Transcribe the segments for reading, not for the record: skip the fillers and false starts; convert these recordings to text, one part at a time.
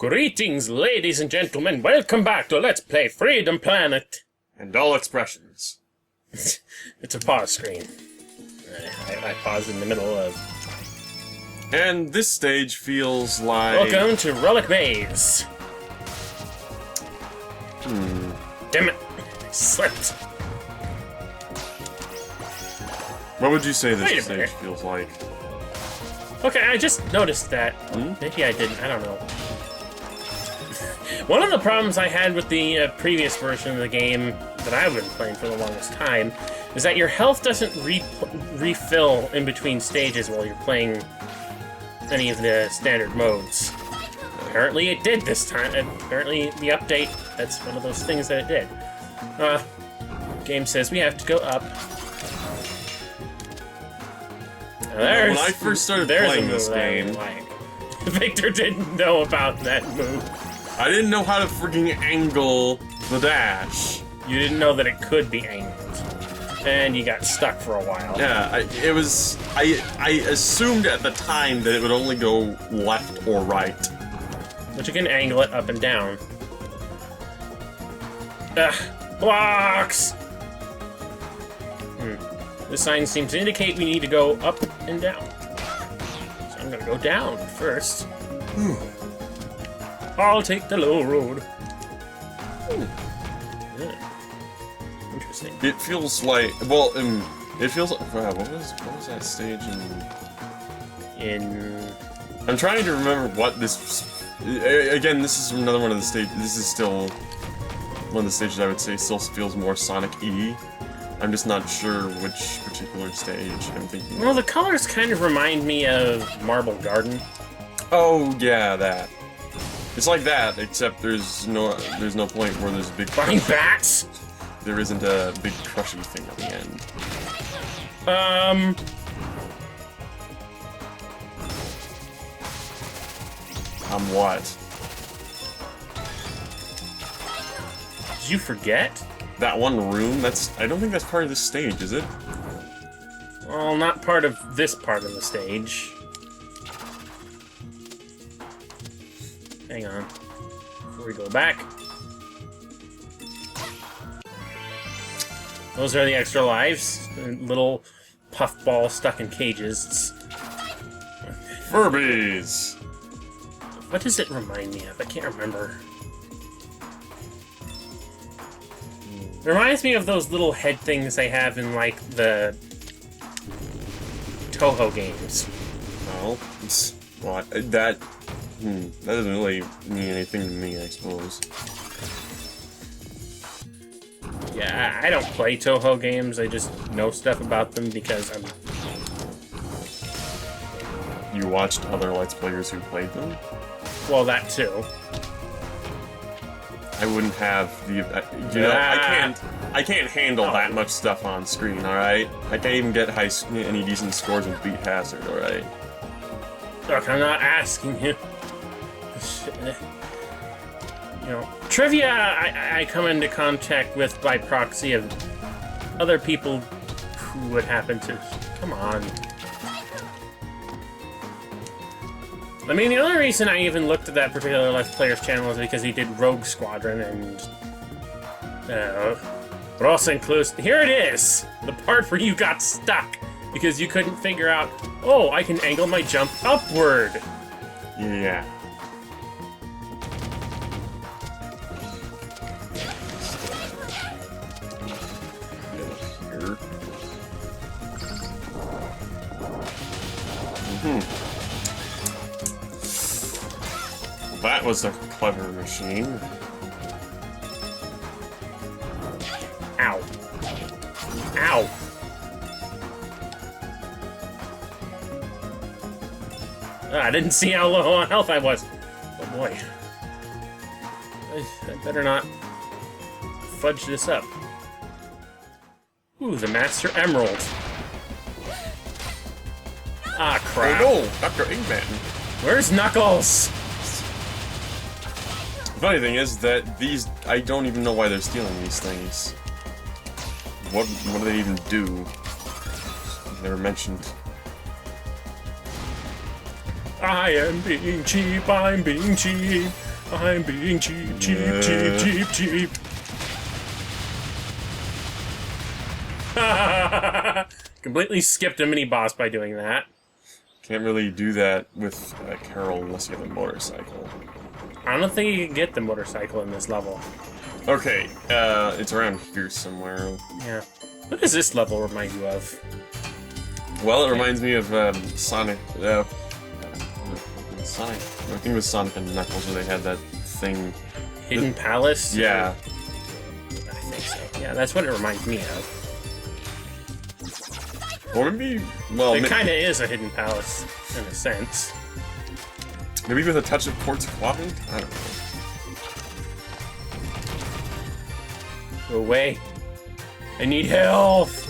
Greetings, ladies and gentlemen. Welcome back to Let's Play Freedom Planet. And all expressions. It's a pause screen. I paused in the middle of... And this stage feels like... Welcome to Relic Maze. Damn it. I slipped. What would you say this stage feels like? Okay, I just noticed that. Maybe I didn't. I don't know. One of the problems I had with the previous version of the game that I've been playing for the longest time is that your health doesn't refill in between stages while you're playing any of the standard modes. Apparently it did this time. Apparently the update, that's one of those things that it did. Game says we have to go up. Now when I first started playing this game... Victor didn't know about that move. I didn't know how to freaking angle the dash. You didn't know that it could be angled. And you got stuck for a while. Yeah, I assumed at the time that it would only go left or right. But you can angle it up and down. Blocks! The sign seems to indicate we need to go up and down. So I'm gonna go down first. I'll take the low road. Interesting. It feels like, well, it feels like, wow, what was that stage I'm trying to remember what this, again, this is another one of the stages, this is still one of the stages I would say still feels more Sonic-y. I'm just not sure which particular stage I'm thinking. Well, the colors kind of remind me of Marble Garden. Oh, yeah, that. It's like that, except there's no point where there's a big... Flying bats? There isn't a big crushy thing at the end. What? Did you forget? That one room? I don't think that's part of this stage, is it? Well, not part of this part of the stage. Hang on. Before we go back. Those are the extra lives. Little puffballs stuck in cages. Furbies! What does it remind me of? I can't remember. It reminds me of those little head things they have in, like, the Toho games. Well, what? That doesn't really mean anything to me, I suppose. Yeah, I don't play Toho games, I just know stuff about them because I'm... You watched other Let's Players who played them? Well, that too. I wouldn't have the... you know, I can't handle that much stuff on screen, alright? I can't even get any decent scores with Beat Hazard, alright? Look, I'm not asking you. You know, trivia I come into contact with by proxy of other people who would happen to... Come on. I mean, the only reason I even looked at that particular Let's Player's channel is because he did Rogue Squadron and... but also includes... Here it is! The part where you got stuck because you couldn't figure out, oh, I can angle my jump upward! Yeah. That was a clever machine. Ow. Ow! I didn't see how low on health I was. Oh boy. I better not fudge this up. Ooh, the Master Emerald. Ah, crap. Oh no, Dr. Eggman. Where's Knuckles? The funny thing is that these... I don't even know why they're stealing these things. What do they even do? Never mentioned. I am being cheap, I'm being cheap. I'm being cheap, cheap, cheap, cheap, cheap. Completely skipped a mini-boss by doing that. Can't really do that with Carol unless you have a motorcycle. I don't think you can get the motorcycle in this level. Okay, it's around here somewhere. Yeah. What does this level remind you of? Well, it reminds me of Sonic. Sonic. I think it was Sonic and Knuckles where they had that thing. Hidden Palace? Yeah. I think so. Yeah, that's what it reminds me of. Or maybe, well, it kind of is a hidden palace in a sense. Maybe with a touch of quartz quadrant? I don't know. Go away. I need health!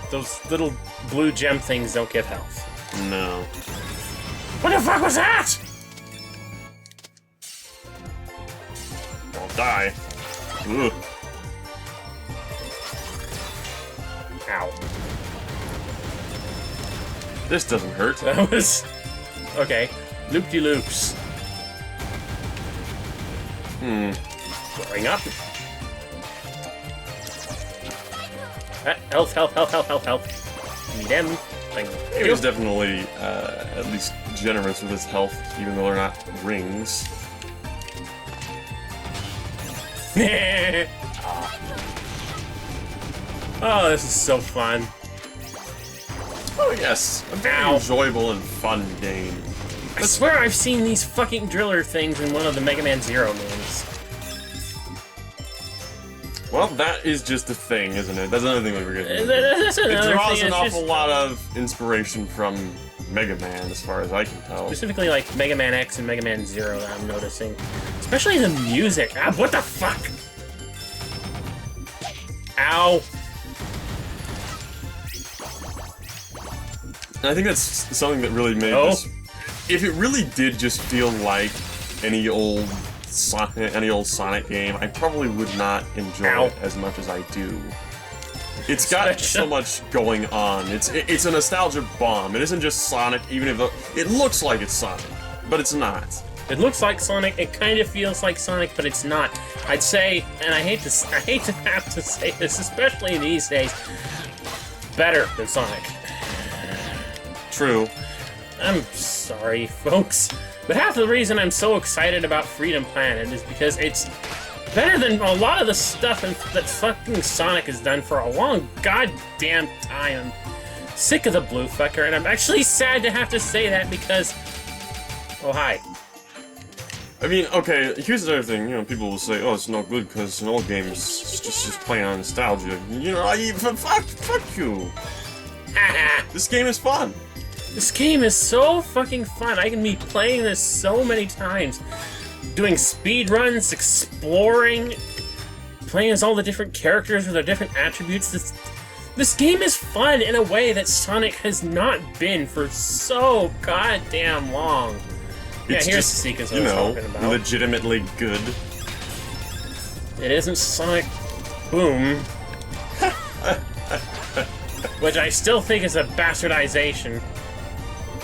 Those little blue gem things don't give health. No. What the fuck was that?! I'll die. Ugh. Ow. This doesn't hurt. That was... Okay. Loop-de-loops. Going up. Health, health, health, health, health, health. Need them. Thank you. He was definitely at least generous with his health, even though they're not rings. Oh, this is so fun. Oh yes, a very enjoyable and fun game. I swear I've seen these fucking driller things in one of the Mega Man Zero games. Well, that is just a thing, isn't it? That's another thing we were getting. That's another it draws thing. an awful lot of inspiration from Mega Man, as far as I can tell. Specifically, like Mega Man X and Mega Man Zero, that I'm noticing. Especially the music. Ah, what the fuck? Ow. And I think that's something that really made this. If it really did just feel like any old Sonic game, I probably would not enjoy it as much as I do. It's got so much going on. It's a nostalgia bomb. It isn't just Sonic, even if it looks like it's Sonic, but it's not. It looks like Sonic. It kind of feels like Sonic, but it's not. I'd say, and I hate to have to say this, especially these days, better than Sonic. True. I'm sorry, folks, but half the reason I'm so excited about Freedom Planet is because it's better than a lot of the stuff that fucking Sonic has done for a long goddamn time. I'm sick of the blue fucker, and I'm actually sad to have to say that because... Oh, hi. I mean, okay, here's the other thing, you know, people will say, oh, it's not good because an old game is just playing on nostalgia. You know, fuck you. This game is fun. This game is so fucking fun. I can be playing this so many times. Doing speed runs, exploring, playing as all the different characters with their different attributes. This game is fun in a way that Sonic has not been for so goddamn long. It's here's just, the sequence I was talking about. Legitimately good. It isn't Sonic Boom. Which I still think is a bastardization.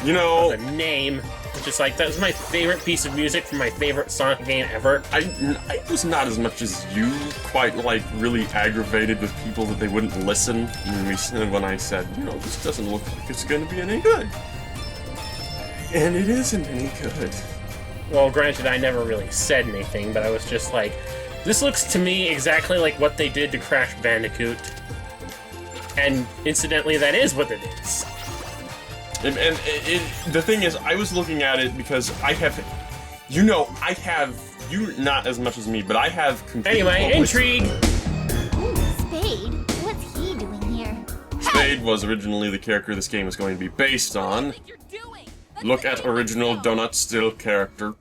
You know, the name, just like that was my favorite piece of music from my favorite Sonic game ever. I was not as much as you, quite like really aggravated with people that they wouldn't listen when I said, you know, this doesn't look like it's going to be any good, and it isn't any good. Well, granted, I never really said anything, but I was just like, this looks to me exactly like what they did to Crash Bandicoot, and incidentally, that is what it is. And the thing is, I was looking at it because I have, you not as much as me, but I have completely Anyway, intrigue! Ooh, Spade? What's he doing here? Spade was originally the character this game was going to be based on. Look at original Donut Still character.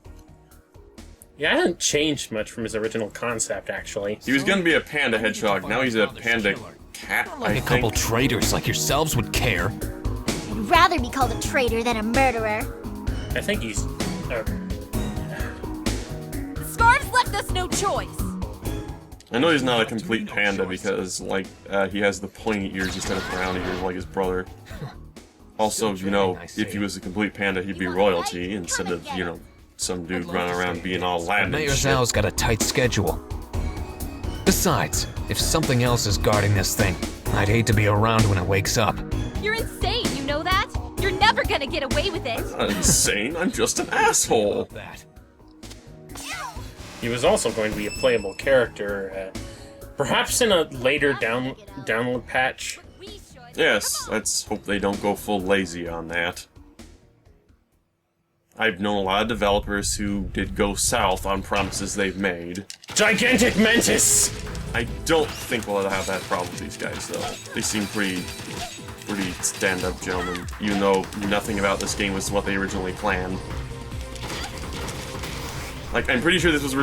Yeah, I hasn't changed much from his original concept, actually. He was going to be a panda hedgehog, now he's a panda cat, Like a couple traitors like yourselves would care. I'd rather be called a traitor than a murderer. I think he's... Okay. The scarves left us no choice. I know he's not a complete panda because, like, he has the pointy ears instead of round ears like his brother. Also, you know, if he was a complete panda, he'd be royalty instead of, you know, some dude running around being all Latin and Mayor shit. Zhao's got a tight schedule. Besides, if something else is guarding this thing, I'd hate to be around when it wakes up. You're insane, you know that? You're never gonna get away with it. I'm insane, I'm just an asshole. That. He was also going to be a playable character, perhaps in a later download patch. We should. Yes, let's hope they don't go full lazy on that. I've known a lot of developers who did go south on promises they've made. Gigantic Mantis! I don't think we'll have that problem with these guys, though. They seem pretty stand-up gentlemen, even though nothing about this game was what they originally planned. Like, I'm pretty sure this was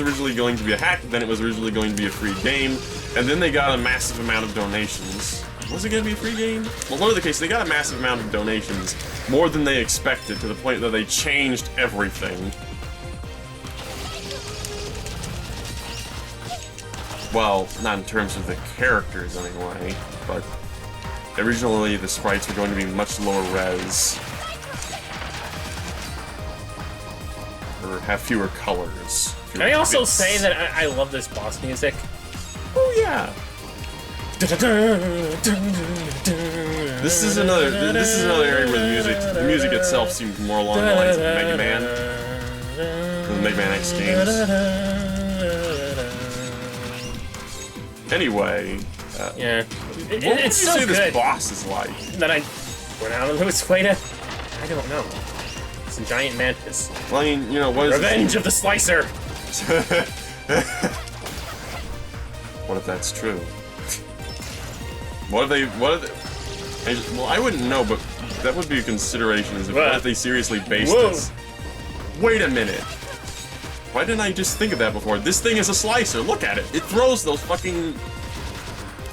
originally going to be a hack, then it was originally going to be a free game, and then they got a massive amount of donations. Was it going to be a free game? Well, whatever the case, they got a massive amount of donations, more than they expected, to the point that they changed everything. Well, not in terms of the characters anyway, but originally the sprites were going to be much lower res. Or have fewer colors. Can I also say that I love this boss music? Oh yeah! This is another area where the music itself seems more along the lines of Mega Man. The Mega Man X games. Anyway, Yeah. what would you It's so say good this boss is like? that I went out of its way to... I don't know. It's a giant mantis. Well, I mean, you know, what is Revenge of the Slicer! What if that's true? What if well, I wouldn't know, but that would be a consideration, is what if they seriously based this? Wait a minute. Why didn't I just think of that before? This thing is a slicer, look at it! It throws those fucking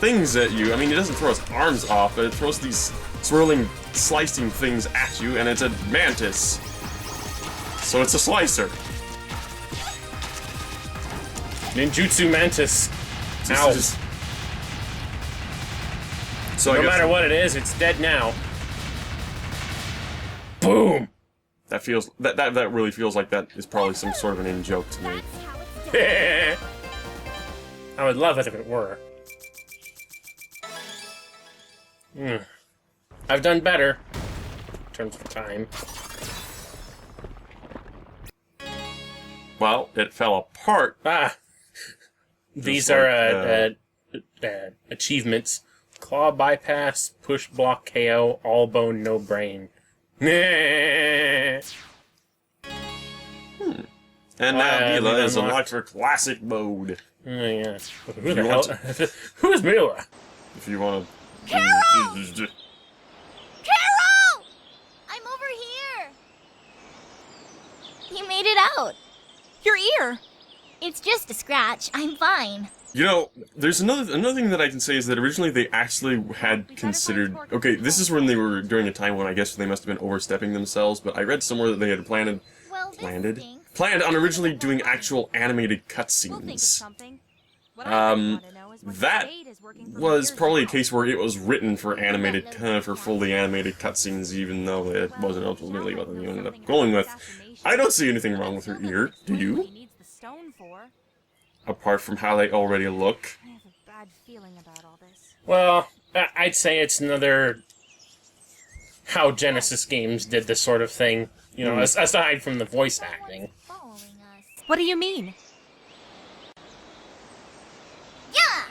things at you. I mean, it doesn't throw its arms off, but it throws these swirling, slicing things at you, and it's a mantis. So it's a slicer. Ninjutsu Mantis. Ow. So No I guess matter what it is, it's dead now. Boom! that feels that really feels like that is probably some sort of an in-joke to me. That's how it's done. I would love it if it were. I've done better. In terms of time. Well, it fell apart. Ah! These Just are like, achievements. Claw bypass, push block KO, all bone, no brain. And now Mila is unlocked for classic mode. Oh, yeah. Who you the want hell? Who is Mila? If you want to. Carol! Carol! I'm over here. You made it out. Your ear. It's just a scratch. I'm fine. You know, there's another thing that I can say is that originally they actually had considered. Okay, this is when they were during a time when I guess they must have been overstepping themselves. But I read somewhere that they had Well, planned on originally doing actual animated We'll think of cutscenes. something. What I really want to know is what that Spade is working for Was years probably a now. case where it was written for animated, for fully animated cutscenes, even though it wasn't ultimately what they ended up going with. I don't see anything wrong with her ear. Do you? He needs the stone for. Apart from how they already look. I have a bad feeling about all this. Well, I'd say it's another how Genesis games did this sort of thing. You know, aside from the voice acting. Following us. What do you mean? Yeah!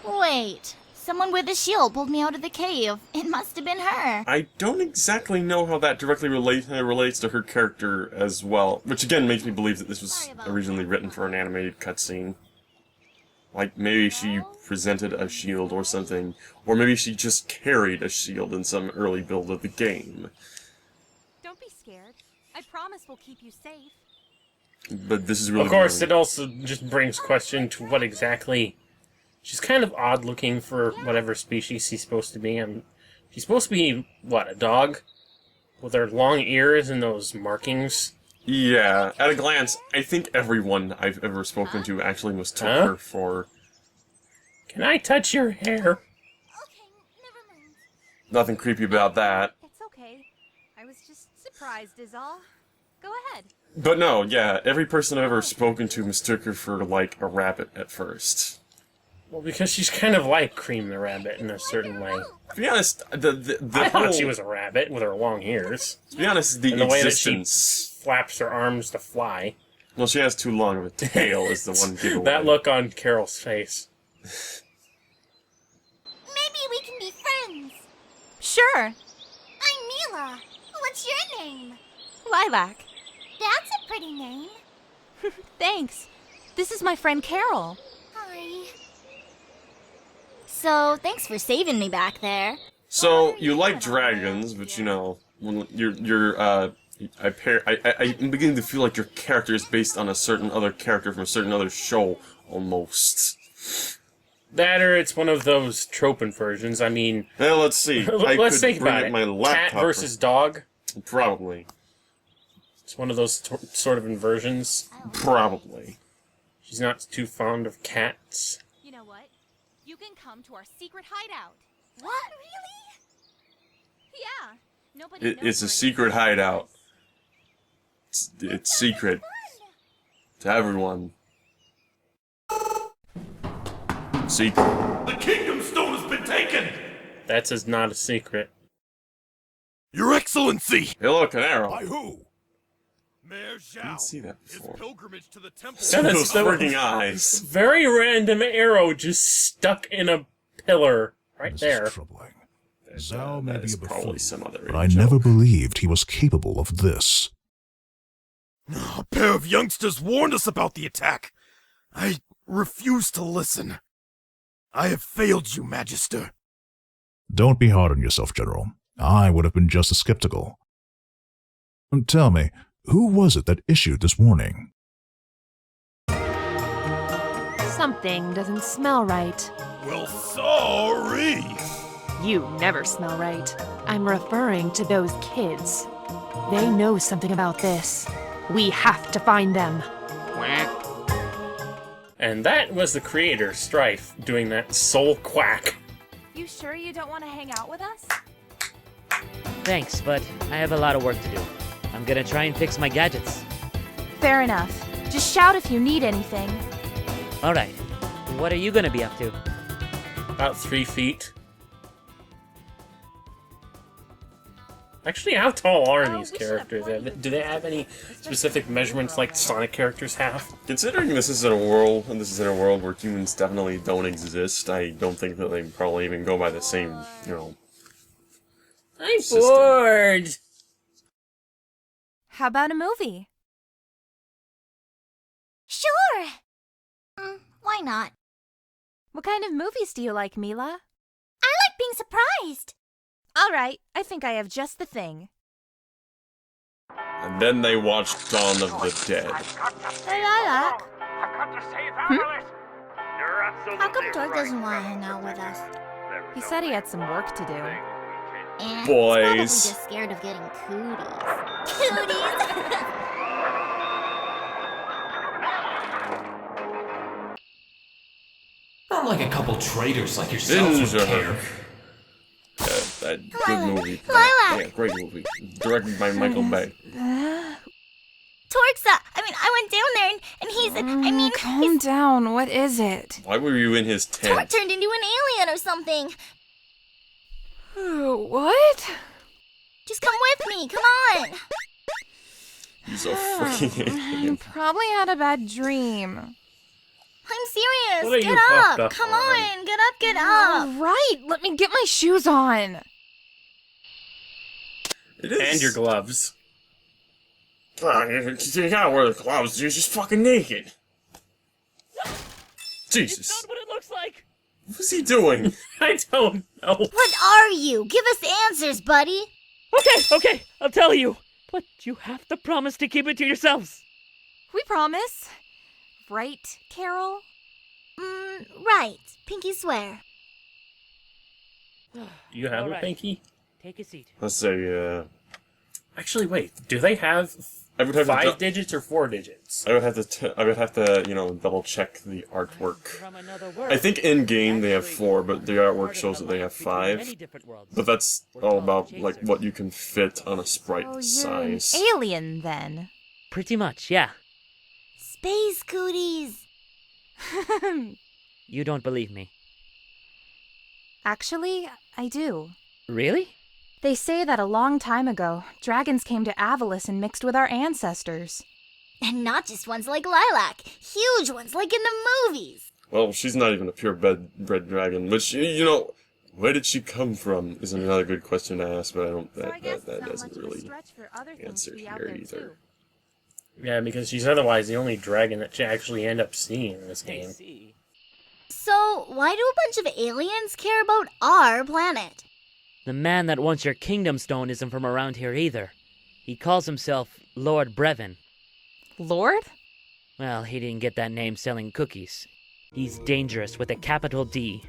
Wait. Someone with a shield pulled me out of the cave. It must have been her. I don't exactly know how that directly relates to her character as well, which again makes me believe that this was originally written for an animated cutscene. Like, maybe she presented a shield or something, or maybe she just carried a shield in some early build of the game. Don't be scared. I promise we'll keep you safe. But this is really... Of course, it also just brings question to what exactly... She's kind of odd looking for whatever species she's supposed to be. She's supposed to be, what, a dog? With her long ears and those markings? Yeah, at a glance, I think everyone I've ever spoken to actually mistook her for... Can I touch your hair? Okay, Nothing creepy about that. It's okay. I was just surprised is all. Go ahead. But no, yeah, every person I've ever spoken to mistook her for, like, a rabbit at first. Well, because she's kind of like Cream the Rabbit in a certain way. To be honest, the I whole... thought she was a rabbit with her long ears. To be honest, the And the way that she existence... flaps her arms to fly. Well, she has too long of a tail is the one giveaway. That look on Carol's face. Maybe we can be friends. Sure. I'm Mila. What's your name? Lilac. That's a pretty name. Thanks. This is my friend Carol. Hi. So, thanks for saving me back there. So, you like dragons, but you know, when I'm beginning to feel like your character is based on a certain other character from a certain other show, almost. That or it's one of those trope inversions. I mean, Well, let's see. let's think about it. My laptop Cat versus dog. Probably. It's one of those sort of inversions. Probably. She's not too fond of cats. You know what? You can come to our secret hideout. What? Really? Yeah. Nobody knows It's a where it secret is. hideout. It's secret to everyone. Secret. The Kingdom Stone has been taken! That's not a secret. Your Excellency! Hello, Canaro. By who? Mayor Zhao. Didn't see that His before. pilgrimage to the temple. Yeah, that's- Those freaking eyes. Very random arrow just stuck in a pillar right This there. is troubling. Zhao may That be is a probably buffoon, some other but I joke. never believed he was capable of this. A pair of youngsters warned us about the attack. I refuse to listen. I have failed you, Magister. Don't be hard on yourself, General. I would have been just as skeptical. Tell me, who was it that issued this warning? Something doesn't smell right. Well, sorry. You never smell right. I'm referring to those kids. They know something about this. We have to find them. And that was the creator, Strife, doing that soul quack. You sure you don't want to hang out with us? Thanks, but I have a lot of work to do. I'm gonna try and fix my gadgets. Fair enough. Just shout if you need anything. Alright, what are you gonna be up to? About 3 feet. Actually, how tall are these we should have characters? warned Do they have any specific measurements like Sonic characters have? Considering this is in a world, and this is in a world where humans definitely don't exist, I don't think that they probably even go by the same, you know. I'm System. bored! How about a movie? Sure. Why not? What kind of movies do you like, Mila? I like being surprised. All right, I think I have just the thing. And then they watched Dawn of the Dead. Hey, Lilac. How come George doesn't want to hang out with us? He said he had some work to do. And Boys. He's probably just scared of getting cooties. Cooties! Not like a couple traitors like yourselves would Ninja. care. That good movie. Lilac. Yeah, great movie. Directed by Michael Bay. Torxa! I went down there and he's... Calm down. What is it? Why were you in his Torque tent? turned into an alien or something. What? Just come with me, come on! He's a freaking alien. Probably had a bad dream. I'm serious. What are Get you fucked up. up Come already? on. Get up, get up. Right. Let me get my shoes on. It is. And your gloves. You gotta wear the gloves, you're just fucking naked. Jesus. what it looks like! What's he doing? I don't know. What are you? Give us answers, buddy. Okay, I'll tell you. But you have to promise to keep it to yourselves. We promise. Right, Carol? Right. Pinky swear. You have a Alright. pinky? Take a seat. Let's say, Actually, wait. Do they have I would have 5 digits or 4 digits? I would have to, you know, double check the artwork. I think in game they have 4, but the artwork shows that they have 5. But that's all about like what you can fit on a sprite Oh, you're size. an alien then. Pretty much, yeah. Space cooties. You don't believe me. Actually, I do. Really? They say that a long time ago, dragons came to Avalis and mixed with our ancestors. And not just ones like Lilac. Huge ones like in the movies. Well, she's not even a purebred dragon, but she, you know, where did she come from is another good question to ask, but I don't, that doesn't really answer here either. Yeah, because she's otherwise the only dragon that you actually end up seeing in this game. So, why do a bunch of aliens care about our planet? The man that wants your kingdom stone isn't from around here either. He calls himself Lord Brevin. Lord? Well, he didn't get that name selling cookies. He's dangerous with a capital D.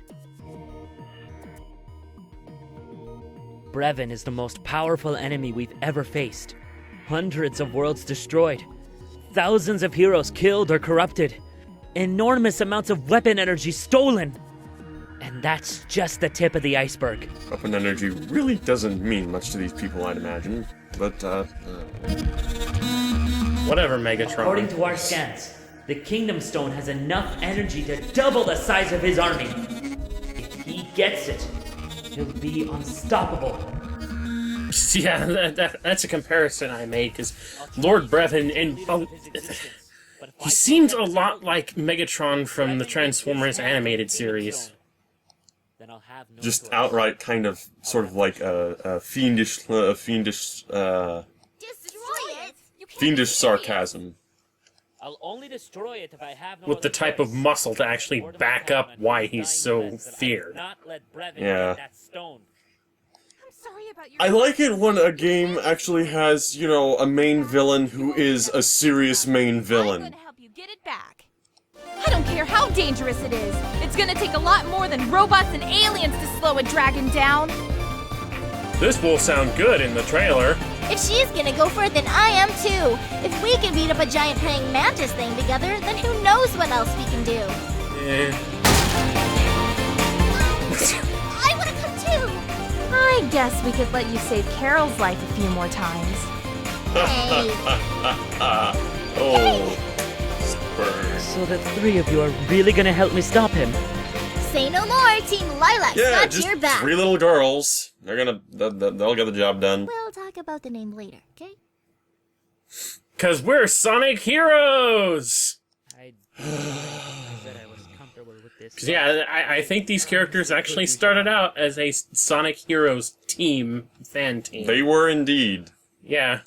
Brevin is the most powerful enemy we've ever faced. Hundreds of worlds destroyed. Thousands of heroes killed or corrupted. Enormous amounts of weapon energy stolen. And that's just the tip of the iceberg. Weapon energy really doesn't mean much to these people, I'd imagine. But, Whatever, Megatron. According to our scans, the Kingdom Stone has enough energy to double the size of his army. If he gets it, he'll be unstoppable. Yeah, that's a comparison I made, because Lord Brevin, and he seems a lot like Megatron from the Transformers animated series. just outright kind of, sort of like a fiendish sarcasm. I'll only destroy it if I have no With the other type of choice. muscle to actually back up why he's so feared. Not let Brevin Yeah. get that stone. I'm sorry about your... I like it when a game actually has, you know, a main villain who is a serious main I'm villain. gonna help you get it back. I don't care how dangerous it is. It's gonna take a lot more than robots and aliens to slow a dragon down. This will sound good in the trailer. If she's gonna go for it, then I am too. If we can beat up a giant praying mantis thing together, then who knows what else we can do. I wanna come too! I guess we could let you save Carol's life a few more times. Hey. Oh, spurs. So the three of you are really gonna help me stop him? Say no more, Team Lilac's Yeah, got just your back. 3 little girls. They're gonna, they'll get the job done. We'll talk about the name later, okay? Because we're Sonic Heroes! I said I was comfortable with this. Because, yeah, I think these characters actually started out as a Sonic Heroes team, fan team. They were indeed. Yeah.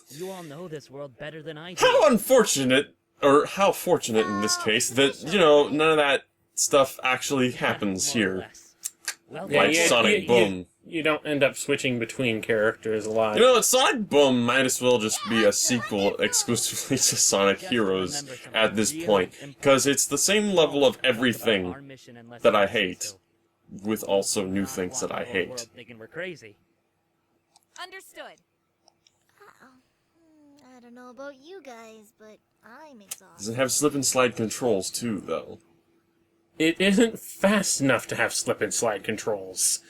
You all know this world better than I do. How unfortunate, or how fortunate in this case, that, you know, none of that stuff actually happens More or here. less. Well, Yeah, Like Sonic Boom. You don't end up switching between characters a lot. You know, Sonic Boom might as well just be a sequel exclusively to Sonic Heroes at this point, because it's the same level of everything that I hate, with also new things that I hate. Thinking we're crazy. Understood. I don't know about you guys, but I'm Does exhausted. it have slip and slide controls too, though? It isn't fast enough to have slip and slide controls.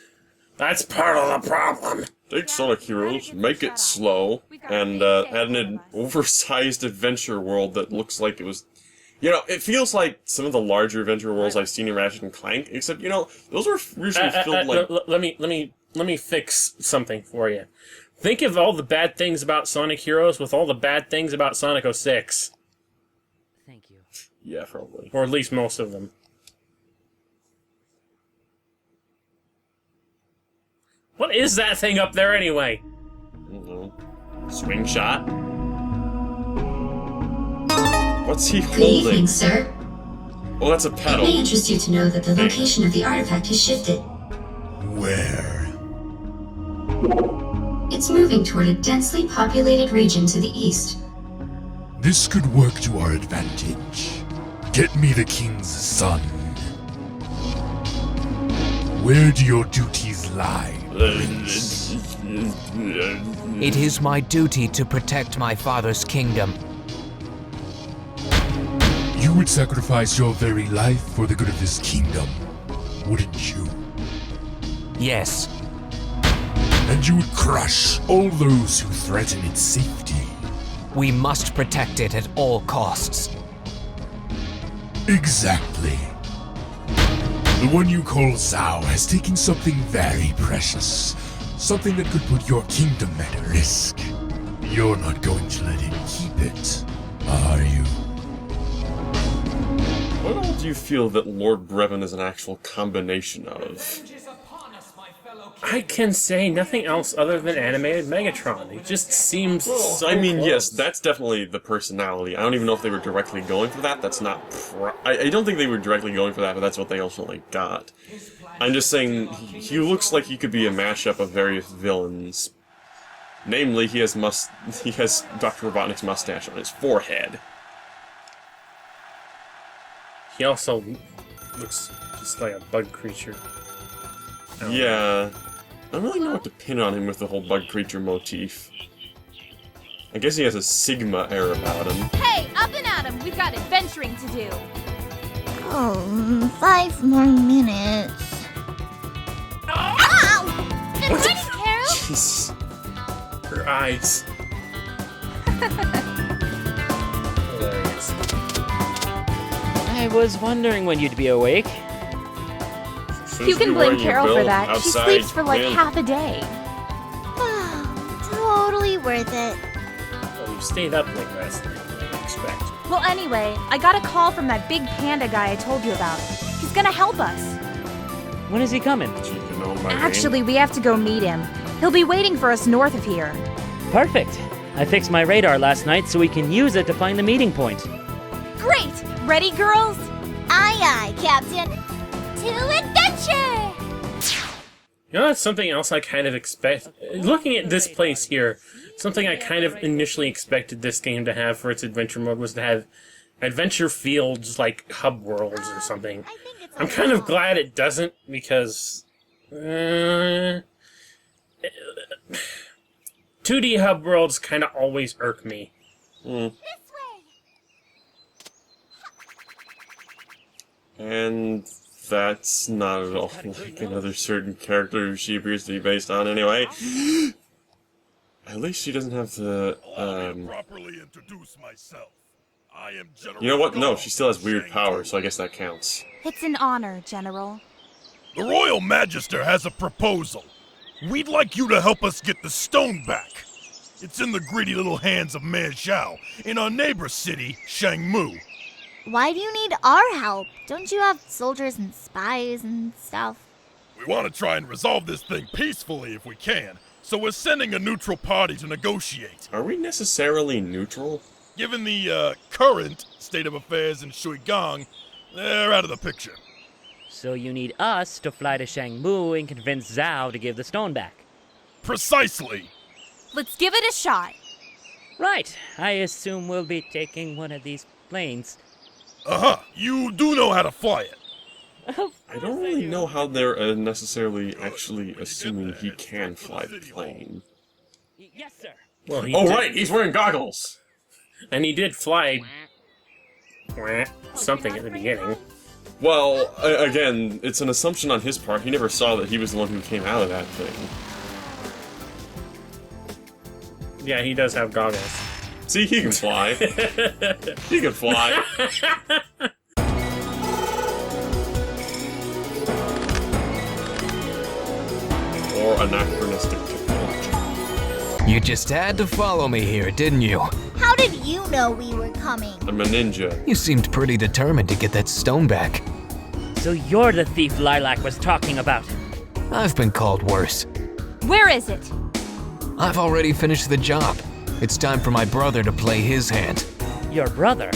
That's part of the problem. Take Sonic Heroes, make it slow, and add an oversized adventure world that looks like it was... You know, it feels like some of the larger adventure worlds I've seen in Ratchet and Clank, except, you know, those were usually filled like... Let me fix something for you. Think of all the bad things about Sonic Heroes with all the bad things about Sonic 06. Thank you. Yeah, probably. Or at least most of them. What is that thing up there anyway? I don't know. Swing shot? What's he Good evening, holding? sir. Oh, that's a It may pedal. interest you to know that the location of the artifact has shifted. Where? It's moving toward a densely populated region to the east. This could work to our advantage. Get me the king's son. Where do your duties lie? It is my duty to protect my father's kingdom. You would sacrifice your very life for the good of this kingdom, wouldn't you? Yes. And you would crush all those who threaten its safety. We must protect it at all costs. Exactly. The one you call Zhao has taken something very precious. Something that could put your kingdom at risk. You're not going to let him keep it, are you? What all do you feel that Lord Brevin is an actual combination of? I can say nothing else other than animated Megatron. He just seems so I mean, close. yes, that's definitely the personality. I don't even know if they were directly going for that. That's not... I don't think they were directly going for that, but that's what they ultimately got. I'm just saying, he looks like he could be a mashup of various villains. Namely, he has Dr. Robotnik's mustache on his forehead. He also looks just like a bug creature. Yeah. I don't really know what to pin on him with the whole bug creature motif. I guess he has a Sigma air about him. Hey, up and at 'em! We've got adventuring to do. Oh, 5 more minutes. Ow! It's funny, Carol. Jeez. Her eyes. Hilarious. I was wondering when you'd be awake. You can blame Carol for that. She outside, sleeps for like man. half a day. Totally worth it. Well, you stayed up late last night, I expect. Well, anyway, I got a call from that big panda guy I told you about. He's gonna help us. When is he coming? So you can know my Actually, we have to go meet him. He'll be waiting for us north of here. Perfect. I fixed my radar last night so we can use it to find the meeting point. Great! Ready, girls? Aye, aye, Captain. To adventure! You know, that's something else I kind of expect. Looking at this place here, something I kind of initially expected this game to have for its adventure mode was to have adventure fields like hub worlds or something. I'm kind of glad it doesn't because 2D hub worlds kind of always irk me. And that's not at all like another certain character who she appears to be based on anyway. At least she doesn't have the, Properly introduce myself. I am General. You know what? No, she still has weird powers, so I guess that counts. It's an honor, General. The Royal Magister has a proposal. We'd like you to help us get the stone back. It's in the greedy little hands of Man Xiao in our neighbor city, Shangmu. Why do you need our help? Don't you have soldiers and spies and stuff? We want to try and resolve this thing peacefully if we can, so we're sending a neutral party to negotiate. Are we necessarily neutral? Given the current state of affairs in Shuigang, they're out of the picture. So you need us to fly to Shangmu and convince Zhao to give the stone back. Precisely. Let's give it a shot. Right. I assume we'll be taking one of these planes. Uh-huh. You do know how to fly it. I don't really know how they're necessarily actually assuming he can fly the plane. Yes, sir. Well, he Oh, did, right, he's wearing goggles! and he did fly something at the beginning. Well, again, it's an assumption on his part. He never saw that he was the one who came out of that thing. Yeah, he does have goggles. See, he can fly. He can fly. Or anachronistic technology. You just had to follow me here, didn't you? How did you know we were coming? I'm a ninja. You seemed pretty determined to get that stone back. So you're the thief Lilac was talking about. I've been called worse. Where is it? I've already finished the job. It's time for my brother to play his hand. Your brother?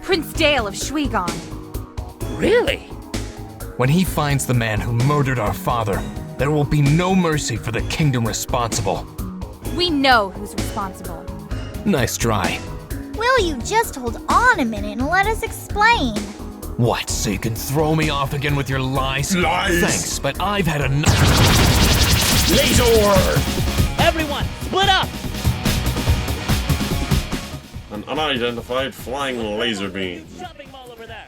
Prince Dale of Shuigang. Really? When he finds the man who murdered our father, there will be no mercy for the kingdom responsible. We know who's responsible. Nice try. Will you just hold on a minute and let us explain? What, so you can throw me off again with your lies? Lies! Thanks, but I've had enough. Laser! Everyone, Split up! An unidentified flying laser beam. Shopping mall over there.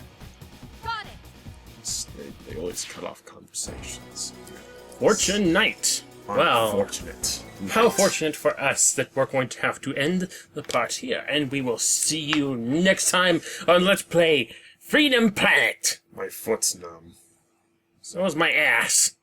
Got it. They always cut off conversations. Fortune Knight. Well, Unfortunate. how fortunate for us that we're going to have to end the part here, and we will see you next time on Let's Play Freedom Planet. My foot's numb. So is my ass.